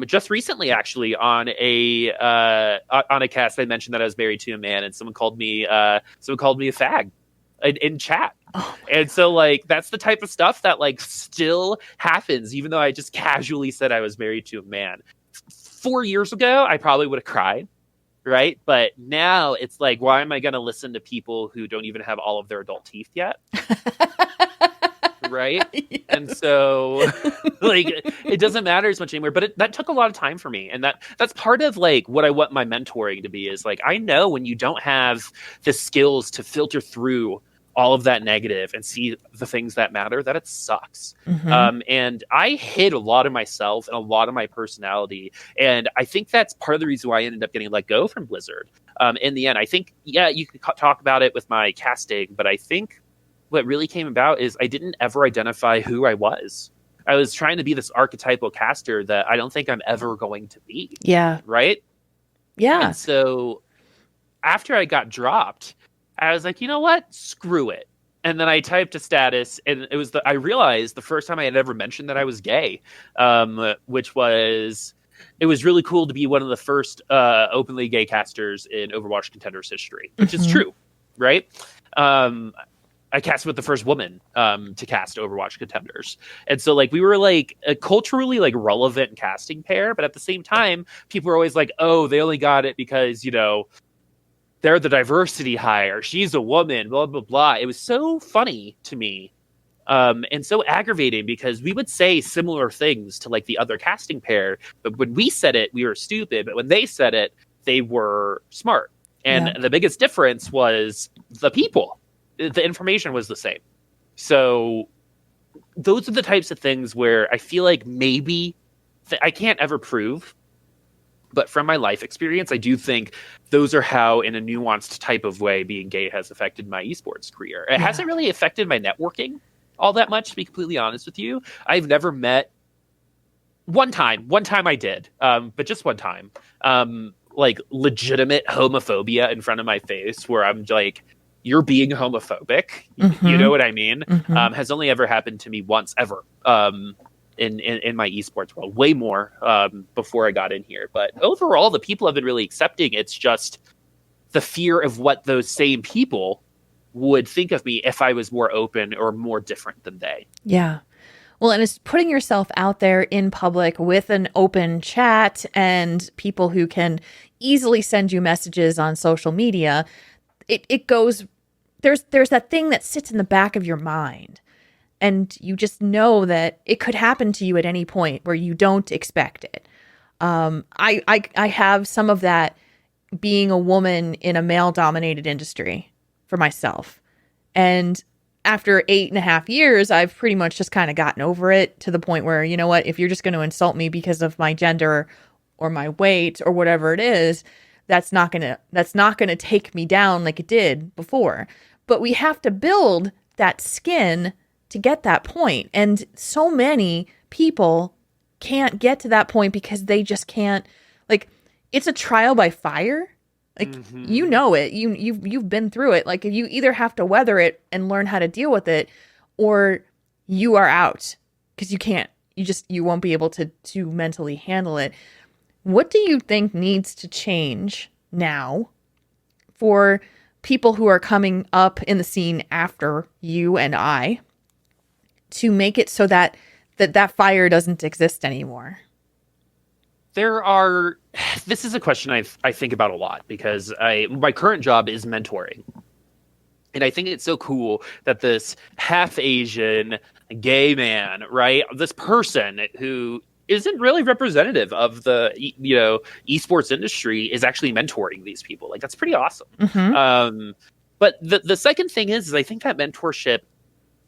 Just recently, actually, on a cast, I mentioned that I was married to a man, and someone called me a fag in chat. Oh, and so, like, that's the type of stuff that like still happens, even though I just casually said I was married to a man. 4 years ago, I probably would have cried, right? But now it's like, why am I going to listen to people who don't even have all of their adult teeth yet? Right? yes. And so like it doesn't matter as much anymore, but that took a lot of time for me, and that's part of like what I want my mentoring to be, is like, I know when you don't have the skills to filter through all of that negative and see the things that matter, that it sucks. Mm-hmm. And I hid a lot of myself and a lot of my personality, and I think that's part of the reason why I ended up getting let go from Blizzard. In the end, I think, yeah, you could talk about it with my casting, but I think what really came about is I didn't ever identify who I was. I was trying to be this archetypal caster that I don't think I'm ever going to be. Yeah. Right? Yeah. And so after I got dropped, I was like, you know what? Screw it. And then I typed a status, and I realized the first time I had ever mentioned that I was gay, which was, it was really cool to be one of the first openly gay casters in Overwatch Contenders history, which is true, right? I cast with the first woman to cast Overwatch Contenders. And so like we were like a culturally like relevant casting pair, but at the same time, people were always like, oh, they only got it because, you know, they're the diversity hire. She's a woman, blah, blah, blah. It was so funny to me and so aggravating, because we would say similar things to like the other casting pair, but when we said it, we were stupid. But when they said it, they were smart. And the biggest difference was the people. The information was the same. So those are the types of things where I feel like maybe I can't ever prove, but from my life experience, I do think those are how, in a nuanced type of way, being gay has affected my esports career. It hasn't really affected my networking all that much, to be completely honest with you. I've never met one time I did, but just one time, like legitimate homophobia in front of my face where I'm like, you're being homophobic. You know what I mean? Has only ever happened to me once ever in my esports world. Way more before I got in here. But overall, the people have been really accepting. It's just the fear of what those same people would think of me if I was more open or more different than they. Yeah. Well, and it's putting yourself out there in public with an open chat and people who can easily send you messages on social media. It goes, there's that thing that sits in the back of your mind, and you just know that it could happen to you at any point where you don't expect it. I have some of that being a woman in a male dominated industry for myself. And after 8.5 years, I've pretty much just kind of gotten over it, to the point where, you know what, if you're just going to insult me because of my gender or my weight or whatever it is, that's not going to take me down like it did before. But we have to build that skin to get that point. And so many people can't get to that point because they just can't, like, it's a trial by fire. Like, you know it, you've been through it. Like, you either have to weather it and learn how to deal with it, or you are out, because you won't be able to mentally handle it. What do you think needs to change now for people who are coming up in the scene after you and I to make it so that fire doesn't exist anymore? This is a question I think about a lot, because my current job is mentoring. And I think it's so cool that this half Asian gay man, right? This person who isn't really representative of the esports industry is actually mentoring these people. Like, that's pretty awesome. But the second thing is I think that mentorship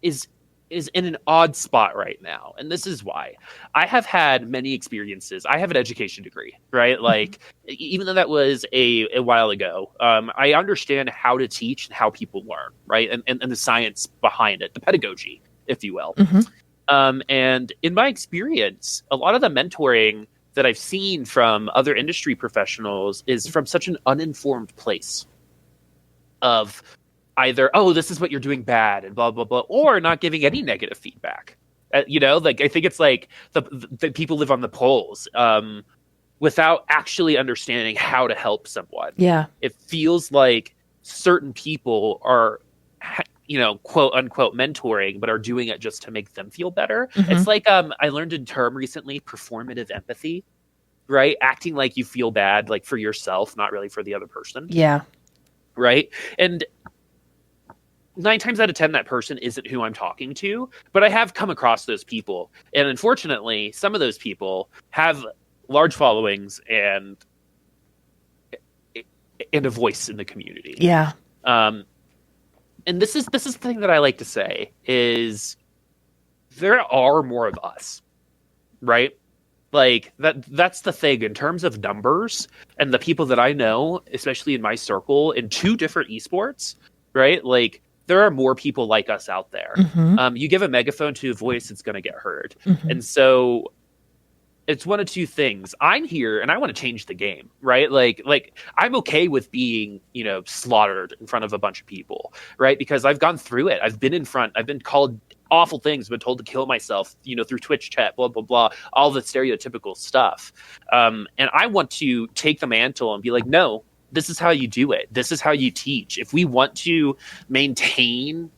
is in an odd spot right now. And this is why. I have had many experiences. I have an education degree, right? Like, even though that was a while ago, I understand how to teach and how people learn, right? And the science behind it, the pedagogy, if you will. And in my experience, a lot of the mentoring that I've seen from other industry professionals is from such an uninformed place of either, oh, this is what you're doing bad and blah, blah, blah, or not giving any negative feedback. Like, I think it's like the people live on the poles without actually understanding how to help someone. Yeah. It feels like certain people are, quote unquote mentoring, but are doing it just to make them feel better. It's like, I learned a term recently, performative empathy, right? Acting like you feel bad, like for yourself, not really for the other person. Yeah. Right. And 9 times out of 10, that person isn't who I'm talking to, but I have come across those people. And unfortunately, some of those people have large followings and a voice in the community. Yeah. And this is the thing that I like to say is there are more of us, right? Like that's the thing in terms of numbers and the people that I know, especially in my circle in 2 different esports, right? Like, there are more people like us out there. You give a megaphone to a voice, it's going to get heard. And so it's one of 2 things. I'm here and I want to change the game, right? Like I'm okay with being, slaughtered in front of a bunch of people, right? Because I've gone through it. I've been in front. I've been called awful things, been told to kill myself, through Twitch chat, blah, blah, blah, all the stereotypical stuff. And I want to take the mantle and be like, no, this is how you do it. This is how you teach. If we want to maintain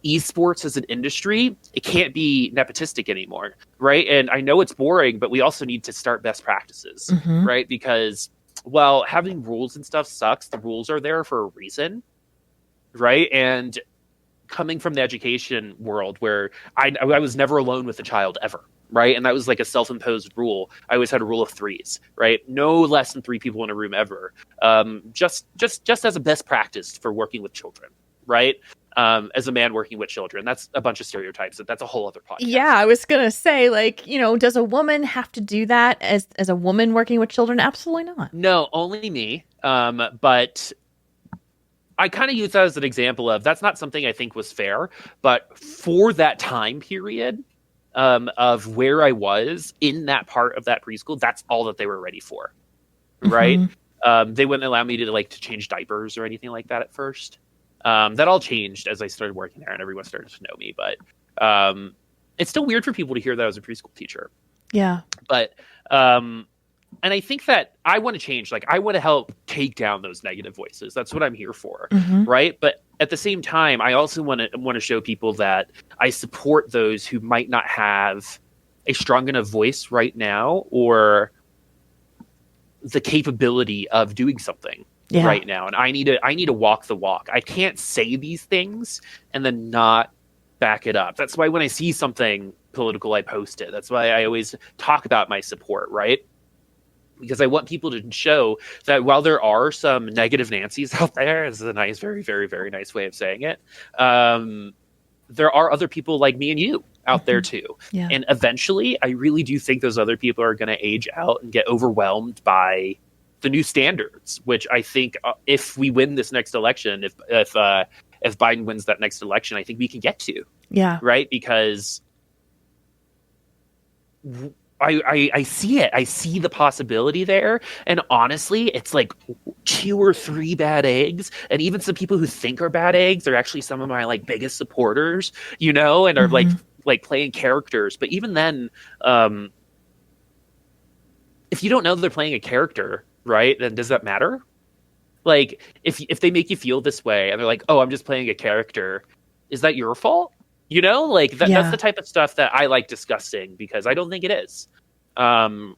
esports as an industry, it can't be nepotistic anymore, right? And I know it's boring, but we also need to start best practices, right? Because while having rules and stuff sucks, the rules are there for a reason, right? And coming from the education world where I was never alone with a child ever, right? And that was like a self-imposed rule. I always had a rule of 3s, right? No less than 3 people in a room ever. Just as a best practice for working with children, right? As a man working with children. That's a bunch of stereotypes. That's a whole other podcast. Yeah, I was going to say, like, does a woman have to do that as a woman working with children? Absolutely not. No, only me. But I kind of use that as an example of that's not something I think was fair. But for that time period, of where I was in that part of that preschool, that's all that they were ready for, right? They wouldn't allow me to change diapers or anything like that at first. That all changed as I started working there and everyone started to know me. But it's still weird for people to hear that I was a preschool teacher. Yeah. But and I think that I want to change. Like, I want to help take down those negative voices. That's what I'm here for, right? But at the same time, I also want to show people that I support those who might not have a strong enough voice right now or the capability of doing something right now. And I need to walk the walk. I can't say these things and then not back it up. That's why when I see something political, I post it. That's why I always talk about my support, right? Because I want people to show that while there are some negative Nancys out there, this is a nice, very, very, very nice way of saying it, there are other people like me and you out there too. Yeah. And eventually, I really do think those other people are going to age out and get overwhelmed by the new standards, which I think if we win this next election, if Biden wins that next election, I think we can get to. Yeah. Right? Because I see it. I see the possibility there. And honestly, it's like 2 or 3 bad eggs. And even some people who think are bad eggs are actually some of my biggest supporters, and are like playing characters. But even then, if you don't know that they're playing a character, right, then does that matter? Like, if they make you feel this way and they're like, oh, I'm just playing a character, is that your fault? That's the type of stuff that I like discussing because I don't think it is. But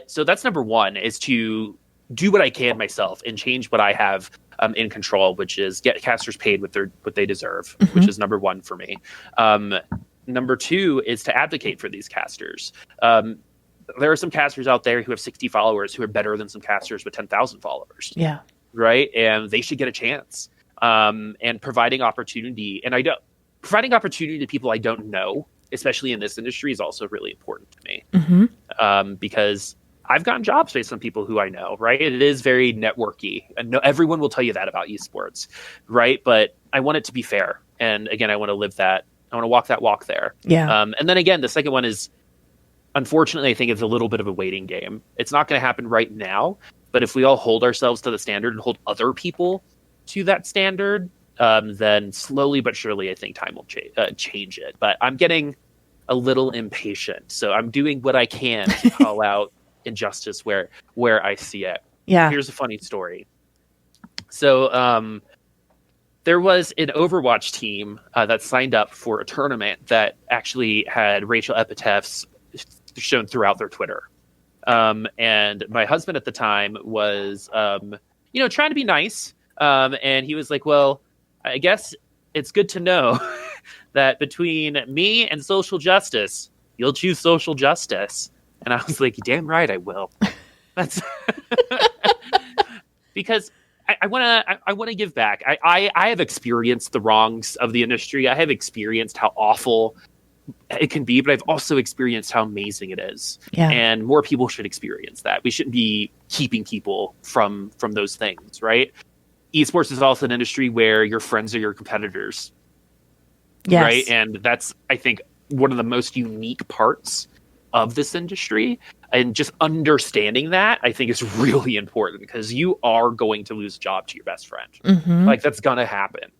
so that's number one, is to do what I can myself and change what I have in control, which is get casters paid what they deserve, which is number one for me. number two is to advocate for these casters. There are some casters out there who have 60 followers who are better than some casters with 10,000 followers. Yeah. Right. And they should get a chance. And providing opportunity. And providing opportunity to people I don't know, especially in this industry, is also really important to me. Mm-hmm. Because I've gotten jobs based on people who I know, right? It is very networky. And everyone will tell you that about esports, right? But I want it to be fair. And again, I want to live that. I want to walk that walk there. Yeah. And then again, the second one is, unfortunately, I think it's a little bit of a waiting game. It's not going to happen right now. But if we all hold ourselves to the standard and hold other people to that standard, then slowly but surely, I think time will change it. But I'm getting a little impatient. So I'm doing what I can to call out injustice where I see it. Yeah. Here's a funny story. So there was an Overwatch team that signed up for a tournament that actually had racial epithets shown throughout their Twitter. And my husband at the time was, trying to be nice. And he was like, well, I guess it's good to know that between me and social justice, you'll choose social justice. And I was like, damn right I will. That's because I want to give back. I have experienced the wrongs of the industry. I have experienced how awful it can be, but I've also experienced how amazing it is. Yeah. And more people should experience that. We shouldn't be keeping people from those things, right? Esports is also an industry where your friends are your competitors. Yes. Right? And that's, I think, one of the most unique parts of this industry. And just understanding that, I think, is really important, because you are going to lose a job to your best friend. Mm-hmm. Like, that's going to happen.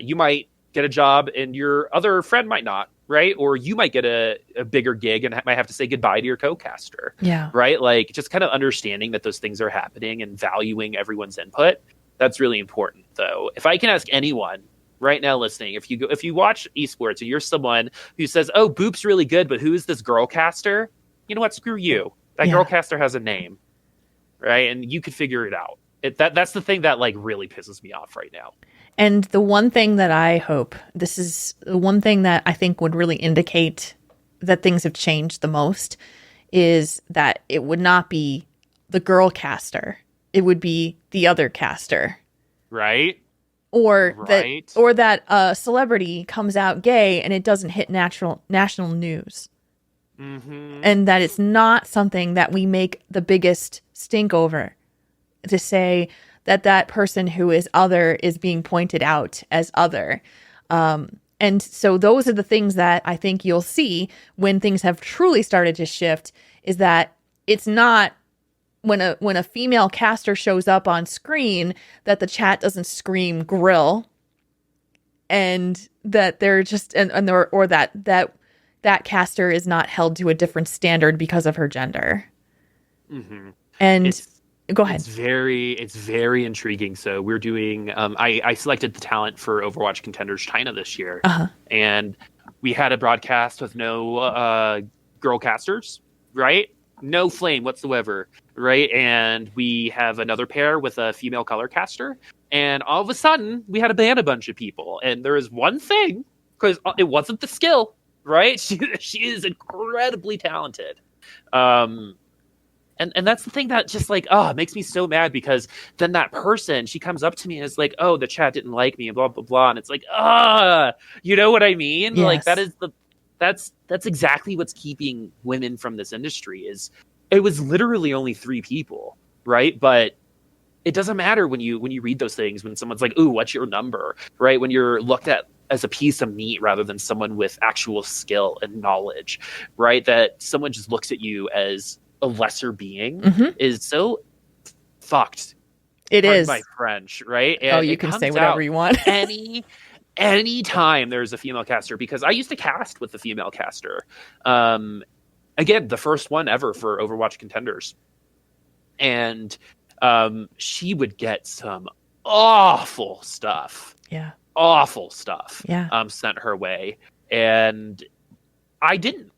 You might get a job and your other friend might not, right? Or you might get a bigger gig and might have to say goodbye to your co-caster. Yeah. Right? Like, just kind of understanding that those things are happening and valuing everyone's input. That's really important, though. If I can ask anyone right now listening, if you watch esports and you're someone who says, oh, Boop's really good, but who is this girl caster? You know what? Screw you. That girl caster has a name, right? And you could figure it out. That's the thing that, like, really pisses me off right now. And the one thing that I hope, this is the one thing that I think would really indicate that things have changed the most, is that it would not be the girl caster. It would be the other caster. Right? Or that a celebrity comes out gay and it doesn't hit national news. Mm-hmm. And that it's not something that we make the biggest stink over, to say that person who is other is being pointed out as other. And so those are the things that I think you'll see when things have truly started to shift, is that it's not when a female caster shows up on screen that the chat doesn't scream grill, and that they're just or that caster is not held to a different standard because of her gender. Mm-hmm. And go ahead. It's very intriguing. So we're doing, I selected the talent for Overwatch Contenders China this year. Uh-huh. And we had a broadcast with no girl casters, right? No flame whatsoever, right? And we have another pair with a female color caster. And all of a sudden, we had to ban a bunch of people. And there is one thing, because it wasn't the skill, right? She is incredibly talented. And that's the thing that just, like, it makes me so mad, because then that person, she comes up to me and is like, oh, the chat didn't like me and blah, blah, blah. And it's like, you know what I mean? Yes. Like, that's exactly what's keeping women from this industry. Is it was literally only 3 people, right? But it doesn't matter when you read those things, when someone's like, ooh, what's your number, right? When you're looked at as a piece of meat rather than someone with actual skill and knowledge, right? That someone just looks at you as a lesser being is so fucked. It is. My French, right? And you can say whatever you want. any time there's a female caster, because I used to cast with the female caster. Again, the first one ever for Overwatch Contenders. And she would get some awful stuff. Yeah. Awful stuff. Yeah. Sent her way. And I didn't.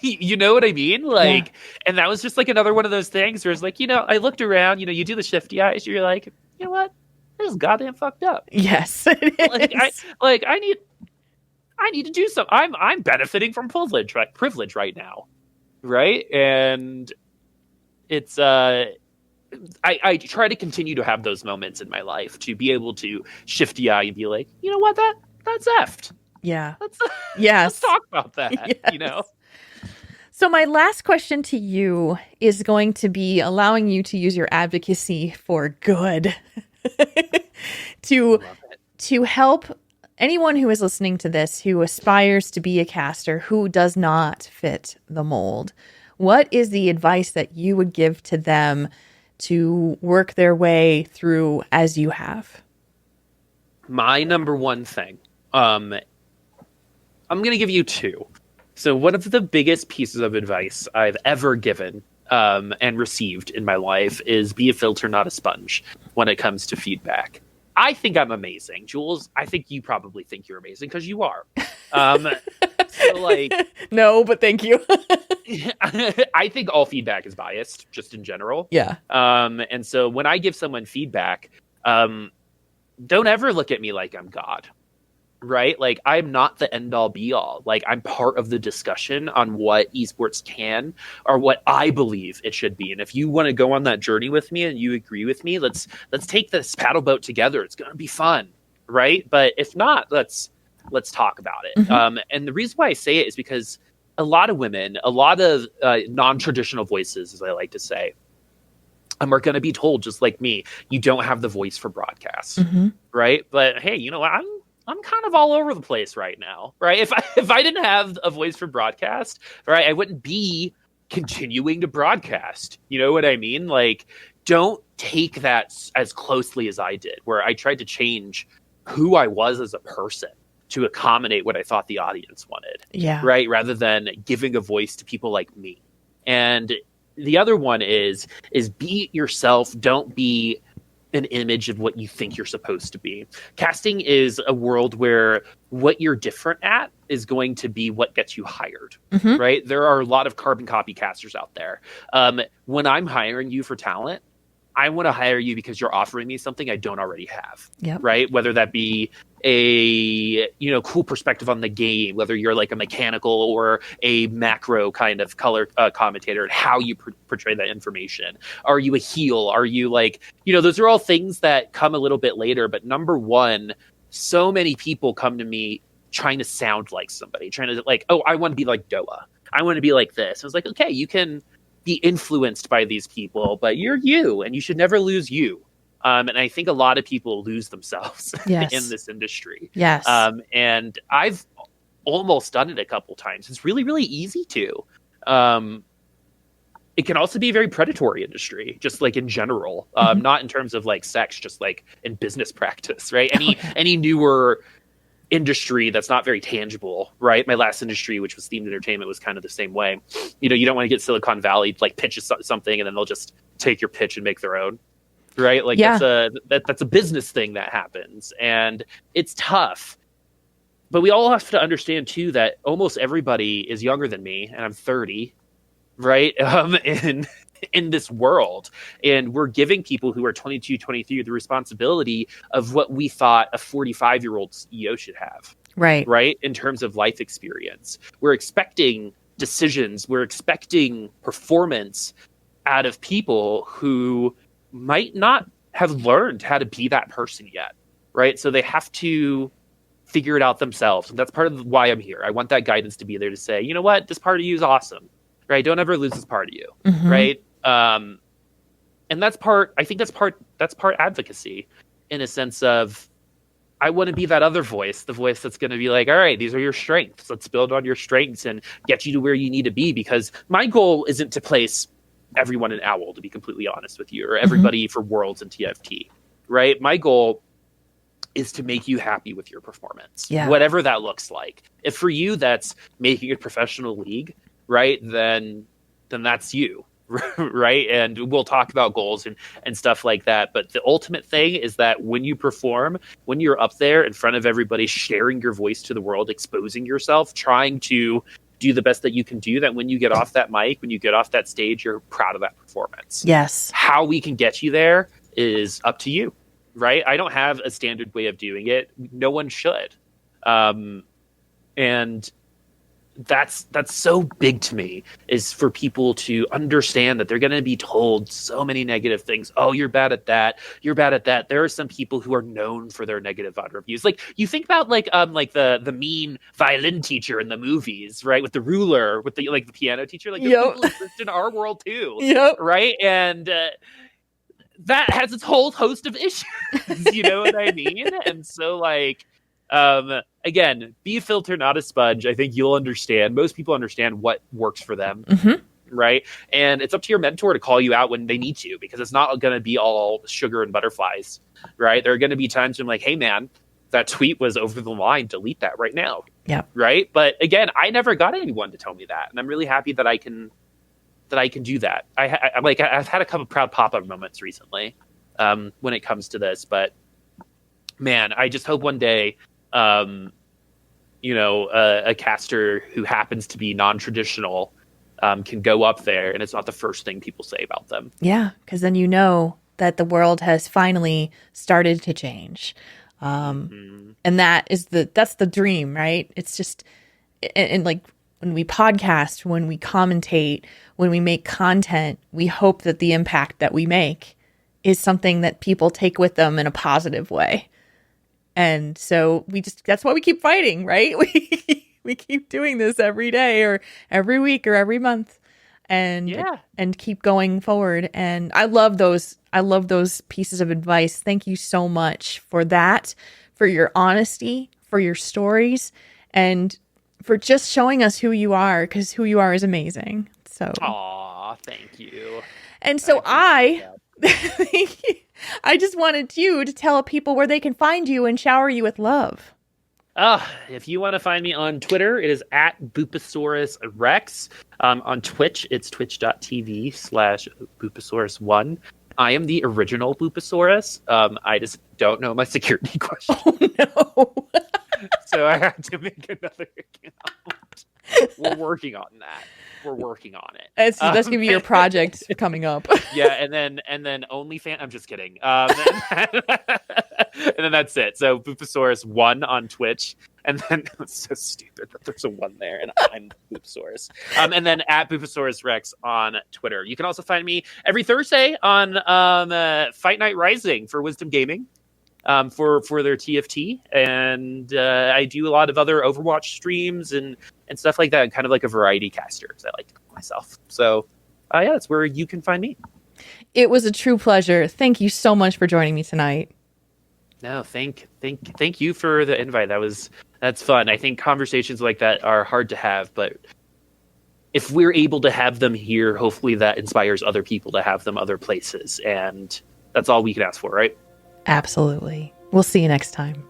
You know what I mean? Like, yeah. And that was just like another one of those things where it's like, I looked around, you do the shifty eyes, you're like, you know what? This is goddamn fucked up. Yes, it is. I I need to do something. I'm benefiting from privilege right now, right? And it's I try to continue to have those moments in my life to be able to shift the eye and be like, you know what, that's effed. Yeah. Let's Yes. talk about that. Yes. You know. So my last question to you is going to be allowing you to use your advocacy for good to help anyone who is listening to this who aspires to be a caster who does not fit the mold. What is the advice that you would give to them to work their way through as you have? My number one thing, I'm going to give you two. So one of the biggest pieces of advice I've ever given and received in my life is be a filter, not a sponge when it comes to feedback. I think I'm amazing. Jules, I think you probably think you're amazing because you are. So like, no, but thank you. I think all feedback is biased just in general. Yeah. And so when I give someone feedback, don't ever look at me like I'm God. Right? Like, I'm not the end all be all. Like, I'm part of the discussion on what esports can or what I believe it should be. And if you want to go on that journey with me and you agree with me, let's take this paddle boat together. It's going to be fun. Right? But if not, let's talk about it. Mm-hmm. And the reason why I say it is because a lot of women, a lot of non-traditional voices, as I like to say, are going to be told, just like me, you don't have the voice for broadcast. Mm-hmm. Right? But hey, you know what? I'm kind of all over the place right now, right? If I didn't have a voice for broadcast, right, I wouldn't be continuing to broadcast. You know what I mean? Like, don't take that as closely as I did, where I tried to change who I was as a person to accommodate what I thought the audience wanted. Yeah. Right? Rather than giving a voice to people like me. And the other one is be yourself. Don't be an image of what you think you're supposed to be. Casting is a world where what you're different at is going to be what gets you hired, mm-hmm. right? There are a lot of carbon copy casters out there. When I'm hiring you for talent, I want to hire you because you're offering me something I don't already have, yep. right? Whether that be a cool perspective on the game, whether you're like a mechanical or a macro kind of color commentator, and how you portray that information. Are you a heel? Are you like, those are all things that come a little bit later. But number one, so many people come to me trying to sound like somebody, trying to like, oh, I want to be like Doa. I want to be like this. I was like, okay, you can be influenced by these people, but you're you, and you should never lose you. And I think a lot of people lose themselves yes. in this industry. Yes. And I've almost done it a couple times. It's really, really easy to. It can also be a very predatory industry, just like in general, mm-hmm. not in terms of like sex, just like in business practice, right? Any newer industry that's not very tangible, right? My last industry, which was themed entertainment, was kind of the same way. You don't want to get Silicon Valley like pitch something and then they'll just take your pitch and make their own, right? Like that's a business thing that happens, and it's tough. But we all have to understand too that almost everybody is younger than me, and I'm 30, right? In this world, and we're giving people who are 22, 23 the responsibility of what we thought a 45-year-old CEO should have. Right? In terms of life experience. We're expecting decisions, we're expecting performance out of people who might not have learned how to be that person yet. Right? So they have to figure it out themselves. And that's part of why I'm here. I want that guidance to be there to say, you know what, this part of you is awesome. Right? Don't ever lose this part of you. Mm-hmm. Right? And that's part advocacy, in a sense of, I want to be that other voice, the voice that's going to be like, all right, these are your strengths. Let's build on your strengths and get you to where you need to be. Because my goal isn't to place everyone in OWL, to be completely honest with you, or everybody mm-hmm. for Worlds and TFT, right? My goal is to make you happy with your performance, whatever that looks like. If for you, that's making a professional league, right? Then that's you. Right. And we'll talk about goals and stuff like that. But the ultimate thing is that when you perform, when you're up there in front of everybody, sharing your voice to the world, exposing yourself, trying to do the best that you can do, that when you get off that mic, when you get off that stage, you're proud of that performance. Yes. How we can get you there is up to you. Right. I don't have a standard way of doing it. No one should. And that's so big to me, is for people to understand that they're going to be told so many negative things. Oh, you're bad at that. You're bad at that. There are some people who are known for their negative VOD reviews. Like, you think about like the mean violin teacher in the movies, right? With the ruler, with the piano teacher. Like, those people exist in our world too, right? And that has its whole host of issues. You know what I mean? And so, like, again, be a filter, not a sponge. I think you'll understand. Most people understand what works for them, right? And it's up to your mentor to call you out when they need to, because it's not going to be all sugar and butterflies, right? There are going to be times when I'm like, hey, man, that tweet was over the line. Delete that right now. Yeah. Right. But again, I never got anyone to tell me that. And I'm really happy that I can do that. I've had a couple proud pop-up moments recently when it comes to this, but man, I just hope one day, a caster who happens to be non-traditional can go up there and it's not the first thing people say about them. Yeah, because then you know that the world has finally started to change. And that's the dream, right? It's just, and like when we podcast, when we commentate, when we make content, we hope that the impact that we make is something that people take with them in a positive way. And so that's why we keep fighting, right? We keep doing this every day or every week or every month and keep going forward. And I love those pieces of advice. Thank you so much for that, for your honesty, for your stories, and for just showing us who you are, because who you are is amazing. So, aw, thank you. And so I just wanted you to tell people where they can find you and shower you with love. If you want to find me on Twitter, it is at Boopasaurus Rex. On Twitch, it's twitch.tv/Boopasaurus1. I am the original Boopasaurus. I just don't know my security question. Oh, no. So I had to make another account. We're working on that. We're working on it. That's going to be your project coming up. Yeah, and then OnlyFans. I'm just kidding. And then that's it. So Boopasaurus 1 on Twitch, and then it's so stupid that there's a 1 there, and I'm Boopasaurus. And then at Boopasaurus Rex on Twitter. You can also find me every Thursday on Fight Night Rising for Wisdom Gaming. For their TFT, and I do a lot of other Overwatch streams and stuff like that. I'm kind of like a variety caster, because I like to call myself. So, that's where you can find me. It was a true pleasure. Thank you so much for joining me tonight. No, thank you for the invite. That's fun. I think conversations like that are hard to have, but if we're able to have them here, hopefully that inspires other people to have them other places, and that's all we can ask for, right? Absolutely. We'll see you next time.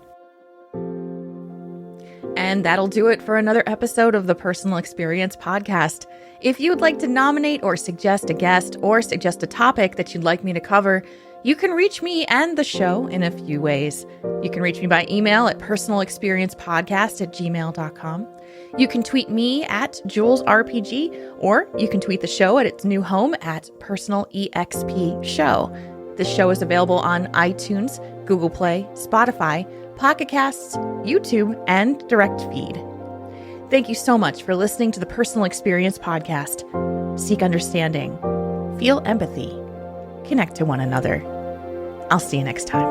And that'll do it for another episode of the Personal Experience Podcast. If you would like to nominate or suggest a guest or suggest a topic that you'd like me to cover, you can reach me and the show in a few ways. You can reach me by email at personalexperiencepodcast@gmail.com. You can tweet me at JulesRPG, or you can tweet the show at its new home at PersonalEXPShow. This show is available on iTunes, Google Play, Spotify, Pocket Casts, YouTube, and Direct Feed. Thank you so much for listening to the Personal Experience Podcast. Seek understanding, feel empathy, connect to one another. I'll see you next time.